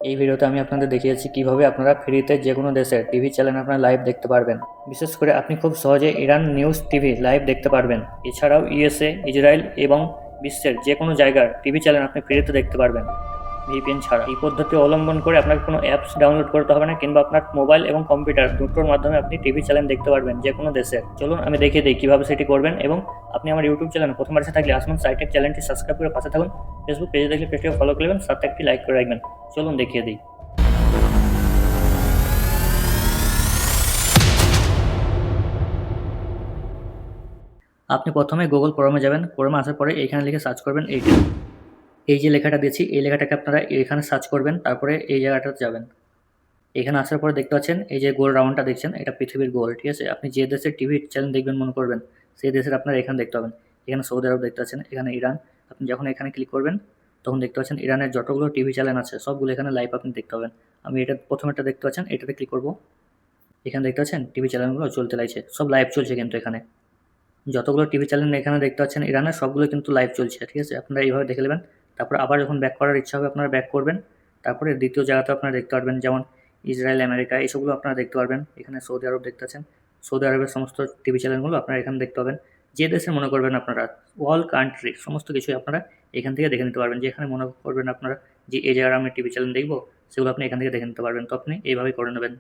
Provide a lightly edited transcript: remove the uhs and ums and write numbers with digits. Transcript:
এই ভিডিওতে আমি আপনাদের দেখিয়েছি কিভাবে আপনারা ফ্রিতে যে কোনো দেশের টিভি চ্যানেল আপনারা লাইভ দেখতে পারবেন। বিশেষ করে আপনি খুব সহজে ইরান নিউজ টিভি লাইভ দেখতে পারবেন। এছাড়াও ইউএসএ, ইসরায়েল এবং বিশ্বের যে কোনো জায়গার টিভি চ্যানেল আপনি ফ্রিতে দেখতে পারবেন ভিপিএন ছাড়া। এই পদ্ধতি অবলম্বন করে আপনাকে কোনো অ্যাপস ডাউনলোড করতে হবে না, কিংবা আপনার মোবাইল এবং কম্পিউটার দুটোর মাধ্যমে আপনি টিভি চ্যানেল দেখতে পারবেন যে কোনো দেশের। চলুন আমি দেখিয়ে দিই কীভাবে সেটি করবেন। এবং আপনি আমার ইউটিউব চ্যানেল প্রথমবার এসে থাকলে আসমান সাইটের চ্যানেলটি সাবস্ক্রাইব করে পাশে থাকুন। ফেসবুক পেজে দেখলে পেজটিকে ফলো করবেন, সাথে একটি লাইক করে রাখবেন। চলুন দেখিয়ে দিই। আপনি প্রথমে গুগল ক্রোমে যাবেন। ক্রোমে আসার পরে এইখানে লিখে সার্চ করবেন এইটা। এই যে লেখাটা দিয়েছি এই লেখাটাকে আপনারা এখানে সার্চ করবেন, তারপরে এই জায়গাটাতে যাবেন। এখানে আসার পরে দেখতে পাচ্ছেন এই যে গোল রাউন্ডটা দেখছেন, এটা পৃথিবীর গোল, ঠিক আছে। আপনি যে দেশের টিভি চ্যানেল দেখবেন মনে করবেন, সেই দেশের আপনারা এখানে দেখতে পাবেন। এখানে সৌদি আরব দেখতে পাচ্ছেন, এখানে ইরান। আপনি যখন এখানে ক্লিক করবেন তখন দেখতে পাচ্ছেন ইরানের যতগুলো টিভি চ্যানেল আছে সবগুলো এখানে লাইভ আপনি দেখতে পাবেন। আমি এটা প্রথমেরটা দেখতে পাচ্ছেন, এটাতে ক্লিক করব। এখানে দেখতে পাচ্ছেন টিভি চ্যানেলগুলো চলতে লাগছে, সব লাইভ চলছে কিন্তু এখানে যতগুলো টিভি চ্যানেল এখানে দেখতে পাচ্ছেন ইরানের, সবগুলো কিন্তু লাইভ চলছে, ঠিক আছে। আপনারা এইভাবে দেখে নেবেন। তারপর আবার যখন ব্যাক করার ইচ্ছা হবে আপনারা ব্যাক করবেন। তারপরে দ্বিতীয় জায়গাতে আপনারা দেখতে পারবেন, যেমন ইসরায়েল, আমেরিকা, এইসবগুলো আপনারা দেখতে পারবেন। এখানে সৌদি আরব দেখতে পাচ্ছেন, সৌদি আরবের সমস্ত টিভি চ্যানেলগুলো আপনারা এখানে দেখতে পাবেন। যে দেশে মনে করবেন আপনারা, অল কান্ট্রি সমস্ত কিছুই আপনারা এখান থেকে দেখে নিতে পারবেন। যেখানে মনে করবেন আপনারা যে এই জায়গায় আমি টিভি চ্যানেল দেখবো, সেগুলো আপনি এখান থেকে দেখে নিতে পারবেন। তো আপনি এইভাবেই করে নেবেন।